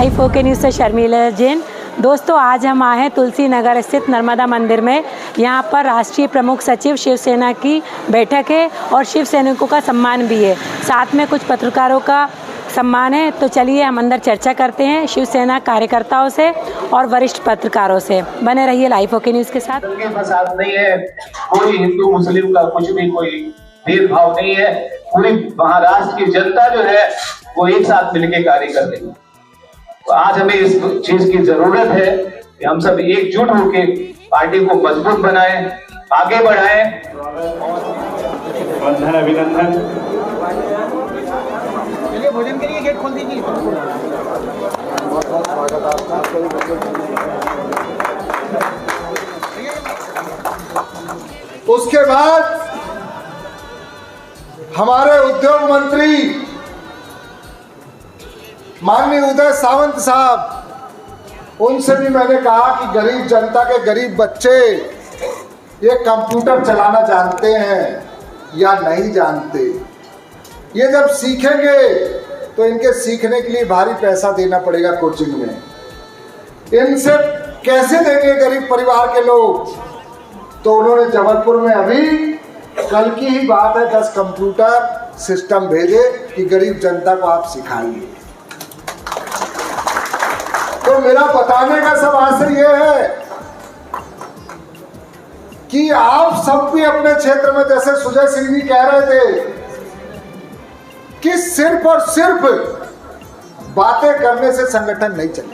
Live okay news से शर्मिला जैन। दोस्तों, आज हम आए हैं तुलसी नगर स्थित नर्मदा मंदिर में। यहाँ पर राष्ट्रीय प्रमुख सचिव शिवसेना की बैठक है और शिव सैनिकों का सम्मान भी है, साथ में कुछ पत्रकारों का सम्मान है। तो चलिए हम अंदर चर्चा करते हैं शिवसेना कार्यकर्ताओं से और वरिष्ठ पत्रकारों से। बने रहिए लाइव ओके न्यूज़ के साथ। फसाद नहीं है, कोई हिंदू मुस्लिम का कुछ भी कोई भेदभाव नहीं है। पूरी महाराष्ट्र की जनता जो है वो एक साथ मिलकर कार्य कर रही है। तो आज हमें इस चीज की जरूरत है कि हम सब एकजुट होकर पार्टी को मजबूत बनाएं, आगे बढ़ाएं। अभिनंदन। भोजन के लिए गेट खोल दीजिए। उसके बाद हमारे उद्योग मंत्री माननीय उदय सामंत साहब, उनसे भी मैंने कहा कि गरीब जनता के गरीब बच्चे ये कंप्यूटर चलाना जानते हैं या नहीं जानते। ये जब सीखेंगे तो इनके सीखने के लिए भारी पैसा देना पड़ेगा कोचिंग में। इनसे कैसे देंगे गरीब परिवार के लोग? तो उन्होंने जबलपुर में अभी कल की ही बात है 10 कंप्यूटर सिस्टम भेजे कि गरीब जनता को आप सिखाइए। तो मेरा बताने का सब आशय ये है कि आप सब भी अपने क्षेत्र में, जैसे सुजय सिंह जी कह रहे थे कि सिर्फ और सिर्फ बातें करने से संगठन नहीं चले।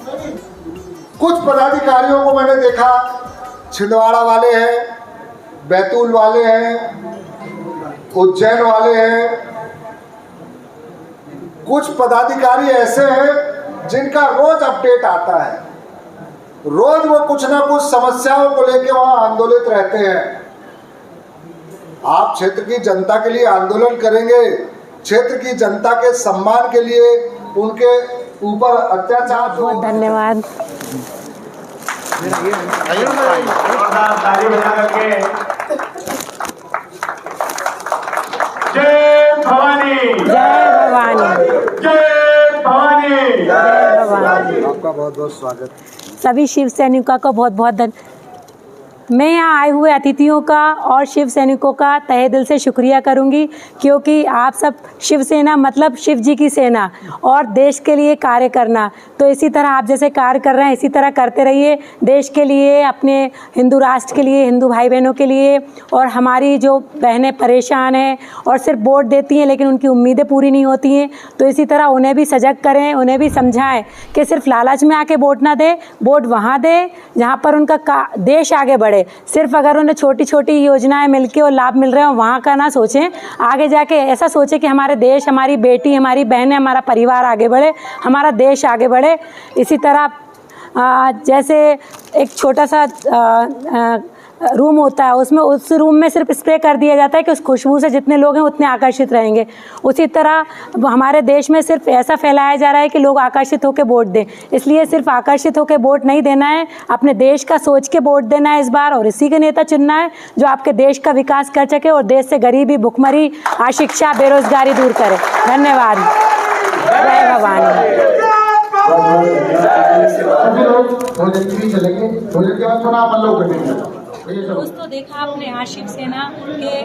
कुछ पदाधिकारियों को मैंने देखा, छिंदवाड़ा वाले हैं, बैतूल वाले हैं, उज्जैन वाले हैं। कुछ पदाधिकारी ऐसे हैं जिनका रोज अपडेट आता है, रोज वो कुछ ना कुछ समस्याओं को लेकर वहां आंदोलित रहते हैं। आप क्षेत्र की जनता के लिए आंदोलन करेंगे, क्षेत्र की जनता के सम्मान के लिए, उनके ऊपर अत्याचार। बहुत धन्यवाद। जय भवानी, जय भवानी, जय भवानी, जय भवानी। आपका बहुत बहुत स्वागत। सभी शिव सैनिकों को बहुत बहुत धन्यवाद। मैं यहाँ आए हुए अतिथियों का और शिव सैनिकों का तहे दिल से शुक्रिया करूँगी, क्योंकि आप सब शिवसेना मतलब शिव जी की सेना और देश के लिए कार्य करना। तो इसी तरह आप जैसे कार्य कर रहे हैं इसी तरह करते रहिए, देश के लिए, अपने हिंदू राष्ट्र के लिए, हिंदू भाई बहनों के लिए। और हमारी जो बहनें परेशान हैं और सिर्फ वोट देती हैं लेकिन उनकी उम्मीदें पूरी नहीं होती हैं, तो इसी तरह उन्हें भी सजग करें, उन्हें भी समझाएं कि सिर्फ लालच में आके वोट ना दे, वोट वहाँ दे जहाँ पर उनका देश आगे बढ़े। सिर्फ अगर उन्हें छोटी छोटी योजनाएं मिलके और लाभ मिल रहे हो वहाँ का ना सोचें, आगे जाके ऐसा सोचें कि हमारे देश, हमारी बेटी, हमारी बहनें, हमारा परिवार आगे बढ़े, हमारा देश आगे बढ़े। इसी तरह जैसे एक छोटा सा रूम होता है, उसमें उस रूम में सिर्फ स्प्रे कर दिया जाता है कि उस खुशबू से जितने लोग हैं उतने आकर्षित रहेंगे। उसी तरह हमारे देश में सिर्फ ऐसा फैलाया जा रहा है कि लोग आकर्षित होकर वोट दें। इसलिए सिर्फ आकर्षित होकर वोट नहीं देना है, अपने देश का सोच के वोट देना है इस बार, और इसी के नेता चुनना है जो आपके देश का विकास कर सके और देश से गरीबी, भुखमरी, अशिक्षा, बेरोजगारी दूर करे। धन्यवाद। जय भवानी। दोस्तों, देखा आपने यहाँ शिवसेना के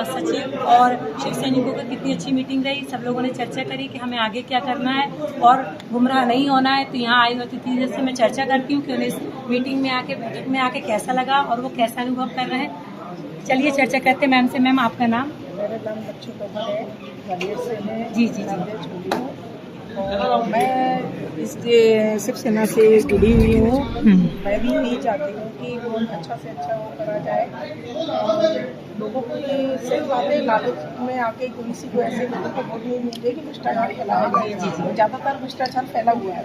सचिव और शिव सैनिकों की कितनी अच्छी मीटिंग रही। सब लोगों ने चर्चा करी कि हमें आगे क्या करना है और गुमराह नहीं होना है। तो यहाँ आई होती थी जैसे मैं चर्चा करती हूँ कि उन्हें इस मीटिंग में आके, बैठक में आके कैसा लगा और वो कैसा अनुभव कर रहे हैं। चलिए चर्चा करते हैं मैम से। मैम, आपका नाम? मेरा नाम बच्चू कमर है, ग्वालियर से है। जी जी जी। और मैं इस शिवसेना से जुड़ी हुई हूँ। मैं भी यही चाहती हूँ कि बहुत अच्छा से अच्छा वो करा जाए और लोगों को ये सही बात है, लालच में आके किसी को ऐसे लोगों को वोट नहीं मिलते कि भ्रष्टाचार फैलाया जाए। ज़्यादातर भ्रष्टाचार फैला हुआ है,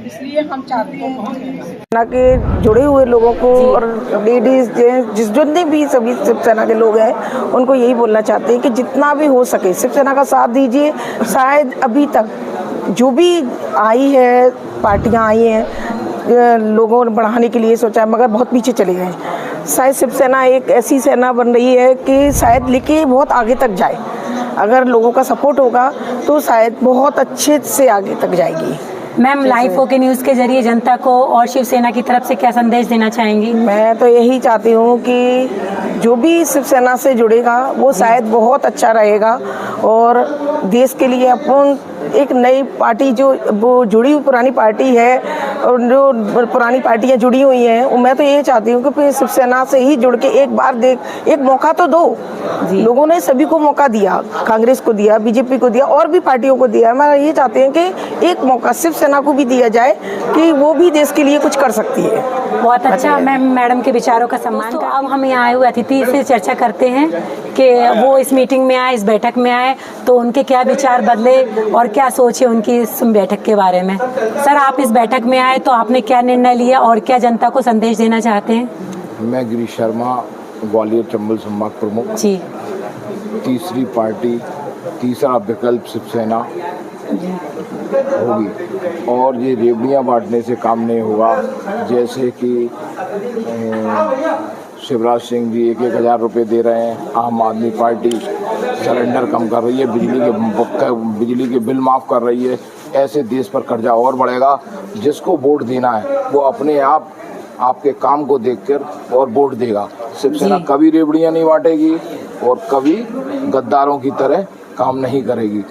इसलिए हम चाहते हैं शिवसेना के जुड़े हुए लोगों को और लेडीज, जेंट्स, जितने भी सभी शिवसेना के लोग हैं उनको यही बोलना चाहते हैं कि जितना भी हो सके शिवसेना का साथ दीजिए। शायद अभी तक जो भी आई है, पार्टियां आई हैं, लोगों ने बढ़ाने के लिए सोचा मगर बहुत पीछे चले गए। शायद शिवसेना एक ऐसी सेना बन रही है कि शायद लेके बहुत आगे तक जाए। अगर लोगों का सपोर्ट होगा तो शायद बहुत अच्छे से आगे तक जाएगी। मैम लाइव ओके न्यूज़ के जरिए जनता को और शिवसेना की तरफ से क्या संदेश देना चाहेंगी? मैं तो यही चाहती हूँ कि जो भी शिवसेना से जुड़ेगा वो शायद बहुत अच्छा रहेगा और देश के लिए अपन एक नई पार्टी जो वो जुड़ी हुई पुरानी पार्टी है और जो पुरानी पार्टियां जुड़ी हुई हैं, मैं तो ये चाहती हूँ कि फिर शिवसेना से ही जुड़ के एक बार एक मौका तो दो। लोगों ने सभी को मौका दिया, कांग्रेस को दिया, बीजेपी को दिया और भी पार्टियों को दिया। मैं ये चाहती हूँ कि एक मौका शिवसेना को भी दिया जाए कि वो भी देश के लिए कुछ कर सकती है। बहुत अच्छा मैम, मैडम के विचारों का सम्मान। तो अब हम यहाँ आए हुए अतिथि से चर्चा करते हैं कि वो इस मीटिंग में आए, इस बैठक में आए, तो उनके क्या विचार बदले और क्या सोच है उनकी इस बैठक के बारे में। सर, आप इस बैठक में आए तो आपने क्या निर्णय लिया और क्या जनता को संदेश देना चाहते हैं? मैं गिरीश शर्मा, ग्वालियर चंबल संभाग प्रमुख जी। तीसरी पार्टी, तीसरा विकल्प शिवसेना होगी और ये रेवड़ियाँ बांटने से काम नहीं होगा। जैसे कि शिवराज सिंह जी 1,000 रुपये दे रहे हैं, आम आदमी पार्टी सिलेंडर कम कर रही है, बिजली के बिल माफ़ कर रही है, ऐसे देश पर कर्जा और बढ़ेगा। जिसको वोट देना है वो अपने आप आपके काम को देखकर और वोट देगा। शिवसेना कभी रेवड़ियाँ नहीं बांटेगी और कभी गद्दारों की तरह काम नहीं करेगी।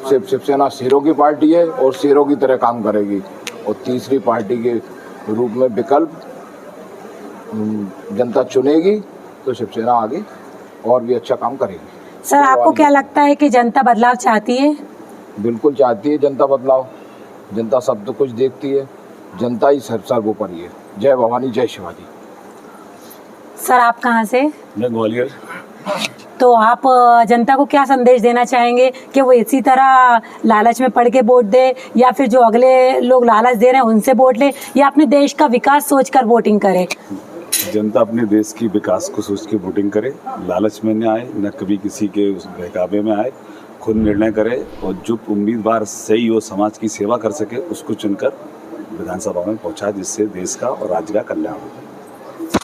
शिवसेना शेरों की पार्टी है और शेरों की तरह काम करेगी। और तीसरी पार्टी के रूप में विकल्प जनता चुनेगी तो शिवसेना आगे और भी अच्छा काम करेगी। सर, आपको क्या लगता है कि जनता बदलाव चाहती है? बिल्कुल चाहती है जनता बदलाव। जनता सब तो कुछ देखती है, जनता ही सर्वोपरि है। जय भवानी, जय शिवाजी। सर, आप कहाँ से? मैं ग्वालियर। तो आप जनता को क्या संदेश देना चाहेंगे कि वो इसी तरह लालच में पड़ के वोट दे, या फिर जो अगले लोग लालच दे रहे हैं उनसे वोट ले, या अपने देश का विकास सोचकर वोटिंग करे? जनता अपने देश की विकास को सोच के वोटिंग करे, लालच में न आए, न कभी किसी के उस बहकावे में आए, खुद निर्णय करे और जो उम्मीदवार सही हो, समाज की सेवा कर सके, उसको चुनकर विधानसभा में पहुंचा, जिससे देश का और राज्य का कल्याण हो।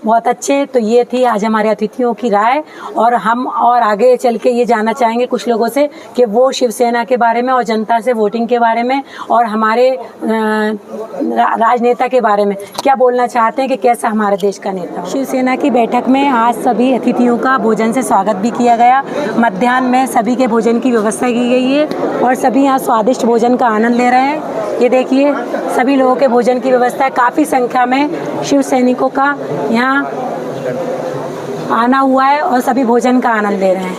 बहुत अच्छे। तो ये थी आज हमारे अतिथियों की राय, और हम और आगे चल के ये जानना चाहेंगे कुछ लोगों से कि वो शिवसेना के बारे में और जनता से वोटिंग के बारे में और हमारे राजनेता के बारे में क्या बोलना चाहते हैं कि कैसा हमारे देश का नेता। शिवसेना की बैठक में आज सभी अतिथियों का भोजन से स्वागत भी किया गया। मध्याह्न में सभी के भोजन की व्यवस्था की गई है और सभी यहाँ स्वादिष्ट भोजन का आनंद ले रहे हैं। ये देखिए, सभी लोगों के भोजन की व्यवस्था है। काफ़ी संख्या में शिव सैनिकों का यहाँ आना हुआ है और सभी भोजन का आनंद ले रहे हैं।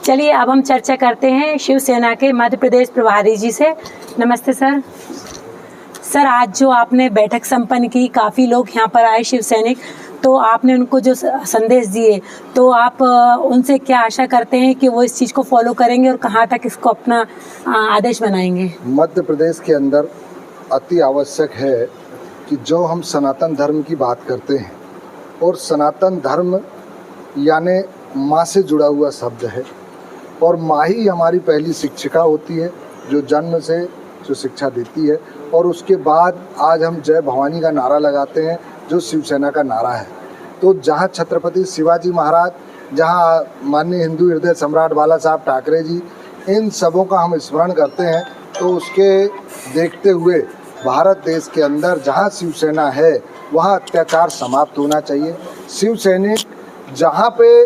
चलिए अब हम चर्चा करते हैं शिवसेना के मध्य प्रदेश प्रभारी जी से। नमस्ते सर। सर, आज जो आपने बैठक संपन्न की, काफ़ी लोग यहाँ पर आए शिव सैनिक, तो आपने उनको जो संदेश दिए, तो आप उनसे क्या आशा करते हैं कि वो इस चीज़ को फॉलो करेंगे और कहाँ तक इसको अपना आदेश बनाएंगे? मध्य प्रदेश के अंदर अति आवश्यक है कि जो हम सनातन धर्म की बात करते हैं, और सनातन धर्म यानी माँ से जुड़ा हुआ शब्द है, और माँ ही हमारी पहली शिक्षिका होती है जो जन्म से जो शिक्षा देती है। और उसके बाद आज हम जय भवानी का नारा लगाते हैं जो शिवसेना का नारा है। तो जहाँ छत्रपति शिवाजी महाराज, जहाँ माननीय हिंदू हृदय सम्राट बाला साहब ठाकरे जी, इन सबों का हम स्मरण करते हैं, तो उसके देखते हुए भारत देश के अंदर जहाँ शिवसेना है वहाँ अत्याचार समाप्त होना चाहिए। शिव सैनिक जहाँ पे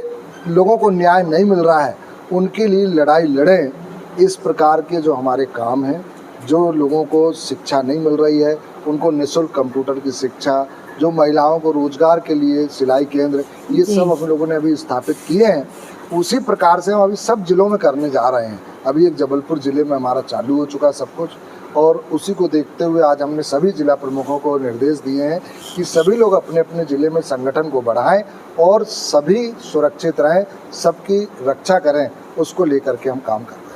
लोगों को न्याय नहीं मिल रहा है उनके लिए लड़ाई लड़ें। इस प्रकार के जो हमारे काम हैं, जो लोगों को शिक्षा नहीं मिल रही है उनको निःशुल्क कंप्यूटर की शिक्षा, जो महिलाओं को रोजगार के लिए सिलाई केंद्र, ये सब हम लोगों ने अभी स्थापित किए हैं। उसी प्रकार से हम अभी सब जिलों में करने जा रहे हैं। अभी एक जबलपुर ज़िले में हमारा चालू हो चुका सब कुछ, और उसी को देखते हुए आज हमने सभी जिला प्रमुखों को निर्देश दिए हैं कि सभी लोग अपने अपने ज़िले में संगठन को बढ़ाएं और सभी सुरक्षित रहें, सबकी रक्षा करें, उसको लेकर के हम काम कर रहे हैं।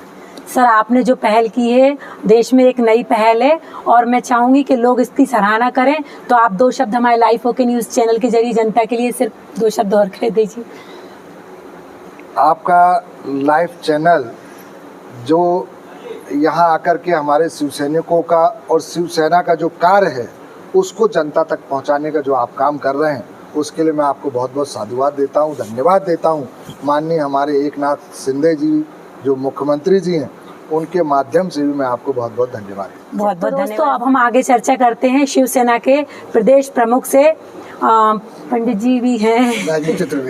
सर, आपने जो पहल की है, देश में एक नई पहल है और मैं चाहूँगी कि लोग इसकी सराहना करें। तो आप 2 शब्द हमारे लाइव ओके न्यूज़ चैनल के जरिए जनता के लिए सिर्फ 2 शब्द और कह दीजिए। आपका लाइव चैनल जो यहाँ आकर के हमारे शिव सैनिकों का और शिवसेना का जो कार्य है उसको जनता तक पहुँचाने का जो आप काम कर रहे हैं, उसके लिए मैं आपको बहुत बहुत साधुवाद देता हूँ, धन्यवाद देता हूँ। माननीय हमारे एकनाथ शिंदे जी जो मुख्यमंत्री जी हैं, उनके माध्यम से भी मैं आपको बहुत बहुत धन्यवाद बहुत बहुत दोस्तों, अब हम आगे चर्चा करते हैं शिवसेना के प्रदेश प्रमुख से। पंडित जी भी हैं,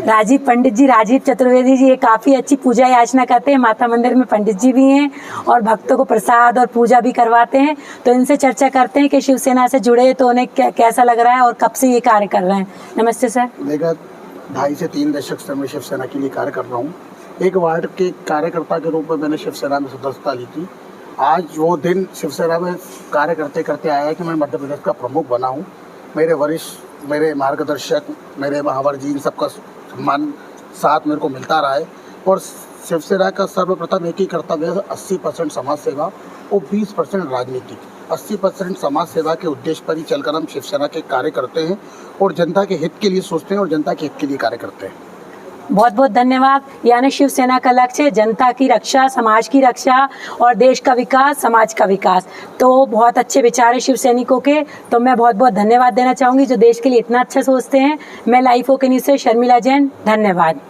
राजीव पंडित जी, राजीव चतुर्वेदी जी, ये काफ़ी अच्छी पूजा याचना करते हैं। माता मंदिर में पंडित जी भी हैं और भक्तों को प्रसाद और पूजा भी करवाते हैं। तो इनसे चर्चा करते हैं कि शिवसेना से जुड़े तो उन्हें कैसा लग रहा है और कब से ये कार्य कर रहे हैं। नमस्ते सर। विगत 2.5 से 3 दशक से मैं शिवसेना के लिए कार्य कर रहा हूँ। एक वार्ड के कार्यकर्ता के रूप में मैंने शिवसेना में सदस्यता ली थी। आज वो दिन शिवसेना में कार्य करते करते आया है कि मैं मध्य प्रदेश का प्रमुख बना हूँ। मेरे वरिष्ठ, मेरे मार्गदर्शक, मेरे महावर जी, इन सबका सम्मान साथ मेरे को मिलता रहा है। और शिवसेना का सर्वप्रथम एक ही कर्तव्य है, 80% समाज सेवा और 20% राजनीति। 80% समाज सेवा के उद्देश्य पर ही चलकर हम शिवसेना के कार्य करते हैं और जनता के हित के लिए सोचते हैं और जनता के हित के लिए कार्य करते हैं। बहुत बहुत धन्यवाद। यानी शिवसेना का लक्ष्य है जनता की रक्षा, समाज की रक्षा और देश का विकास, समाज का विकास। तो बहुत अच्छे विचार है शिव सैनिकों के। तो मैं बहुत बहुत धन्यवाद देना चाहूँगी जो देश के लिए इतना अच्छा सोचते हैं। मैं लाइफ ओके न्यूज़ से शर्मिला जैन, धन्यवाद।